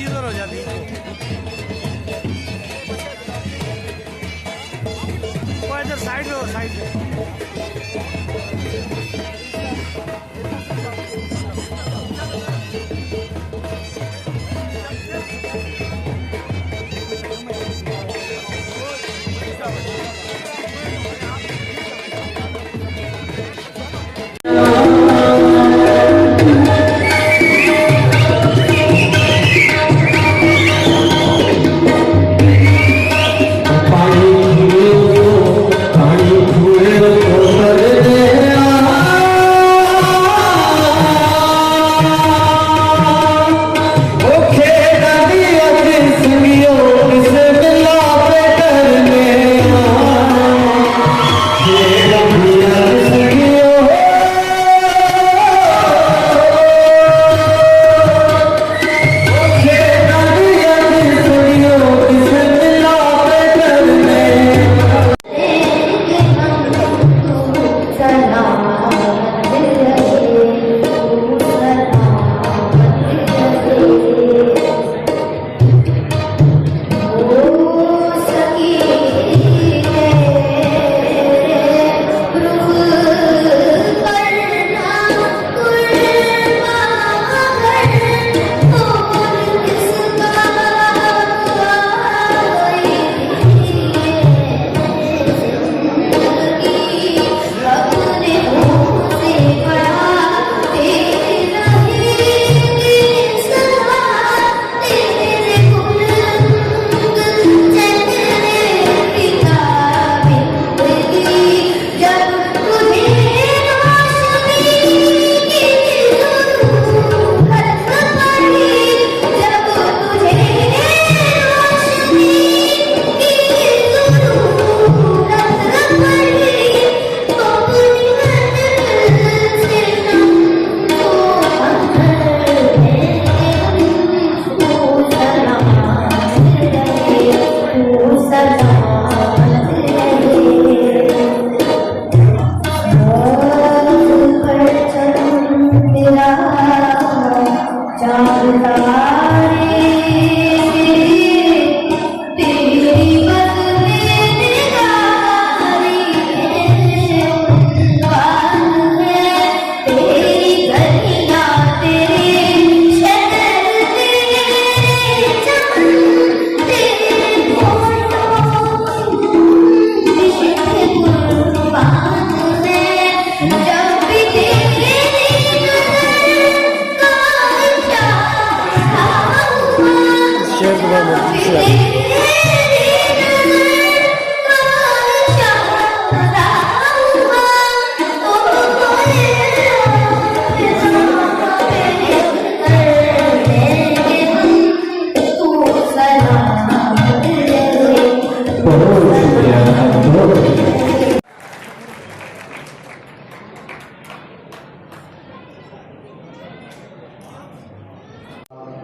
उधर हो जाती है। वो इधर साइड में हो, साइड में।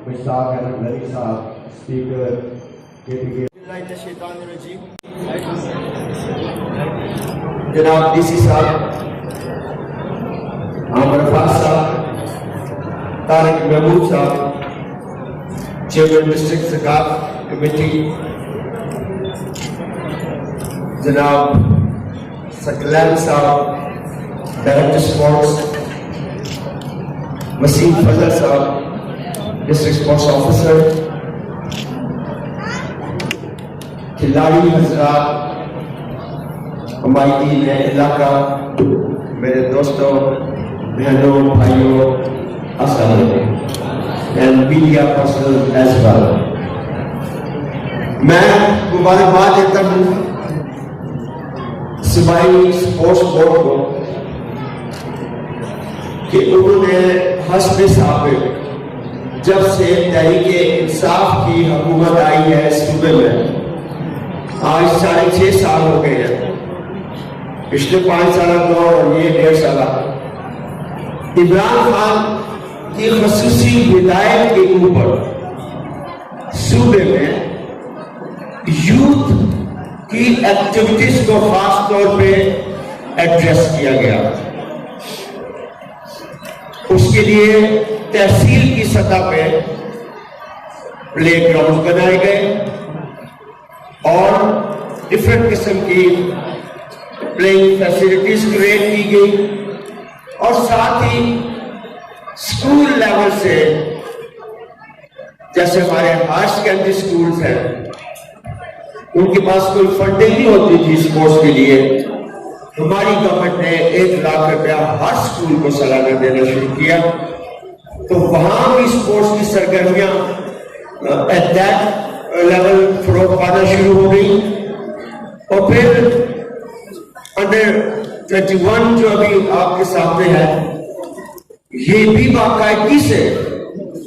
Mishaq and Larissa, speaker, जनाब डीसी साहब, आमर फास साहब, तारिक महमूद साहब, चेयरमैन डिस्ट्रिक्ट ज़कात कमेटी, जनाब सकलैन साहब, डायरेक्टर स्पोर्ट्स, वसीम फजल साहब, डिस्ट्रिक्ट स्पोर्ट्स ऑफिसर, खिलाड़ी हजरात, हमारी इलाका, मेरे दोस्तों, बहनों, भाइयों, अस्सलाम वालेकुम, and media personnel as well. मैं मुबारकबाद देता हूँ सिपाही स्पोर्ट्स बोर्ड को कि उन्होंने हस्ब साबिक जब से तहरीक इंसाफ की हुकूमत आई है सूबे में, आज 6.5 साल हो गए हैं, पिछले 5 साल को और ये 1.5 साल, इमरान खान की खसूसी हिदायत के ऊपर सूबे में यूथ की एक्टिविटीज को खास तौर पे एड्रेस किया गया। उसके लिए तहसील की सतह पे प्ले ग्राउंड बनाए गए और डिफरेंट किस्म की प्लेइंग फैसिलिटीज क्रिएट की गई और साथ ही स्कूल लेवल से जैसे हमारे हायर सेकेंडरी स्कूल्स हैं, उनके पास कोई फंडिंग नहीं होती थी स्पोर्ट्स के लिए। हमारी गवर्नमेंट ने 1 लाख रुपया हर स्कूल को सालाना देना शुरू किया, तो वहां भी स्पोर्ट्स की सरगर्मियां एट दैट लेवल फरोग पाना शुरू हो गई। और फिर अंडर 21 जो अभी आपके सामने है, ये भी बाकायदगी से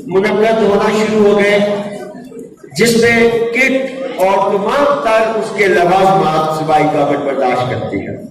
मुनक्कद होना शुरू हो गए, जिसमें किट और तमाम तर उसके लवाजमात सूबाई गवर्नमेंट बर्दाश्त करती है।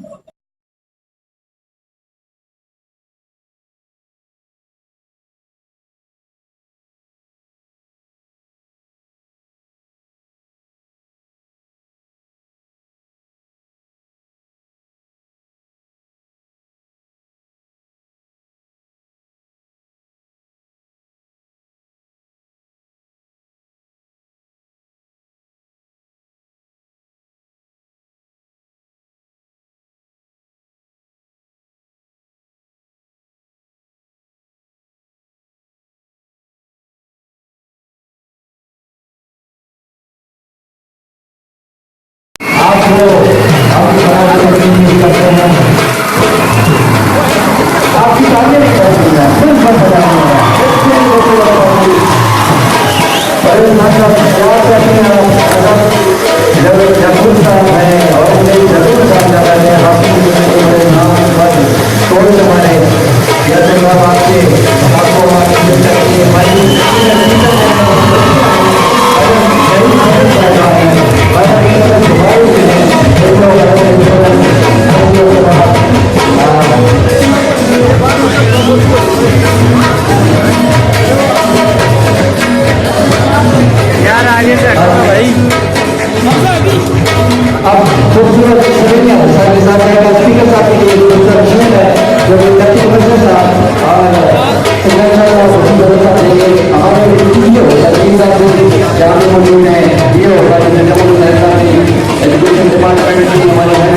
एजुकेशन डिपार्टमेंट की हमारे